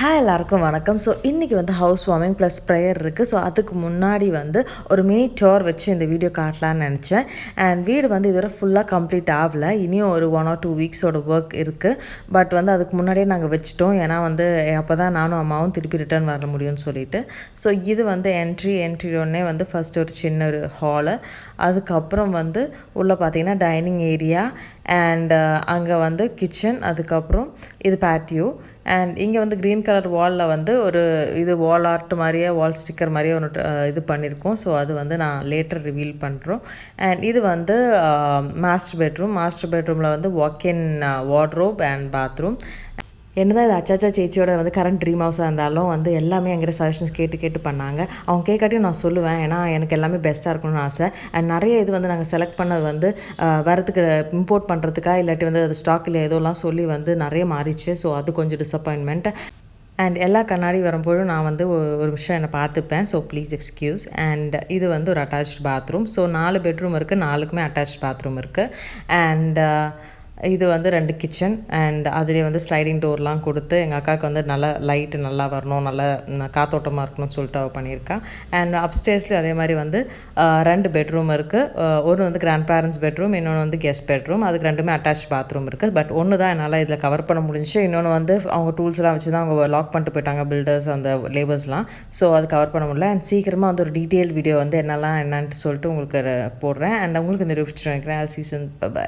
Hi எல்லாருக்கும் வணக்கம். So இன்றைக்கி வந்து ஹவுஸ் வார்மிங் ப்ளஸ் ப்ரேயர் இருக்குது. ஸோ அதுக்கு முன்னாடி வந்து ஒரு மினி டோர் வச்சு இந்த வீடியோ காட்டலான்னு நினச்சேன். அண்ட் வீடு வந்து இதுவரை ஃபுல்லாக கம்ப்ளீட் ஆகலை. இனியும் ஒரு 1 or 2 வீக்ஸோட ஒர்க் இருக்குது. பட் வந்து அதுக்கு முன்னாடியே நாங்கள் வச்சுட்டோம். ஏன்னா வந்து அப்போ தான் நானும் அம்மாவும் திருப்பி ரிட்டர்ன் வர முடியும்னு சொல்லிட்டு. ஸோ இது வந்து என்ட்ரியோடனே வந்து ஃபஸ்ட்டு ஒரு சின்ன ஒரு ஹாலு, அதுக்கப்புறம் வந்து உள்ளே பார்த்தீங்கன்னா டைனிங் ஏரியா அண்ட் அங்கே வந்து கிச்சன், அதுக்கப்புறம் இது பேட்டியோ. அண்ட் இங்கே வந்து க்ரீன் கலர் வாலில் வந்து ஒரு இது வால் ஆர்ட் மாதிரியே வால் ஸ்டிக்கர் மாதிரியே ஒன்று இது பண்ணியிருக்கோம். ஸோ அது வந்து நான் லேட்டர் ரிவீல் பண்ணுறோம். அண்ட் இது வந்து மாஸ்டர் பெட்ரூமில் வந்து வாக்-இன் வார்ட்ரோப் அண்ட் பாத்ரூம். என்னதான் இது அச்சாச்சா சேச்சியோட வந்து கரண்ட் ட்ரீம் ஹவுஸாக இருந்தாலும் வந்து எல்லாமே எங்கிட்ட சஜஷன்ஸ் கேட்டு பண்ணாங்க. அவங்க கேட்காட்டியும் நான் சொல்லுவேன், ஏன்னா எனக்கு எல்லாமே பெஸ்ட்டாக இருக்கணும்னு ஆசை. அண்ட் நிறைய இது வந்து நாங்கள் செலக்ட் பண்ணது வந்து வரதுக்கு இம்போர்ட் பண்ணுறதுக்கா இல்லாட்டி வந்து அது ஸ்டாக்கில் ஏதோலாம் சொல்லி வந்து நிறைய மாறிச்சு. ஸோ அது கொஞ்சம் டிசப்பாயின்மெண்ட். அண்ட் எல்லா கண்ணாடி வரும்போதும் நான் வந்து ஒரு விஷயம் என்னை பார்த்துப்பேன். So please excuse. அண்ட் இது வந்து ஒரு அட்டாச்ட் பாத்ரூம். ஸோ 4 பெட்ரூம் இருக்குது, 4க்குமே அட்டாச் பாத்ரூம் இருக்குது. அண்ட் இது வந்து 2 கிச்சன். அண்ட் அதிலே வந்து ஸ்லைடிங் டோர்லாம் கொடுத்து எங்கள் அக்காவுக்கு வந்து நல்லா லைட்டு நல்லா வரணும், நல்லா காத்தோட்டமாக இருக்கணும்னு சொல்லிட்டு அவள் பண்ணியிருக்கான். அண்ட் அப்ஸ்டேர்ஸ்லேயும் அதே மாதிரி வந்து 2 பெட்ரூம் இருக்குது. ஒன்று வந்து கிராண்ட் பேரண்ட்ஸ் பெட்ரூம், இன்னொன்று வந்து கெஸ்ட் பெட்ரூம். அதுக்கு 2மே அட்டாச் பாத்ரூம் இருக்குது. பட் ஒன்று தான் என்னால் இதில் கவர் பண்ண முடிஞ்சிச்சு. இன்னொன்று வந்து அவங்க டூல்ஸ்லாம் வச்சு தான் அவங்க லாக் பண்ணிட்டு போயிட்டாங்க, பில்டர்ஸ் அந்த லேபர்ஸ்லாம். ஸோ அது கவர் பண்ண முடியல. அண்ட் சீக்கிரமாக வந்து ஒரு டீட்டெயில் வீடியோ வந்து என்னெல்லாம் என்னன்ட்டு சொல்லிட்டு உங்களுக்கு போடுறேன். அண்ட் உங்களுக்கு இந்த வீடியோ பிடிச்சிட்டு நினைக்கிறேன். All season by.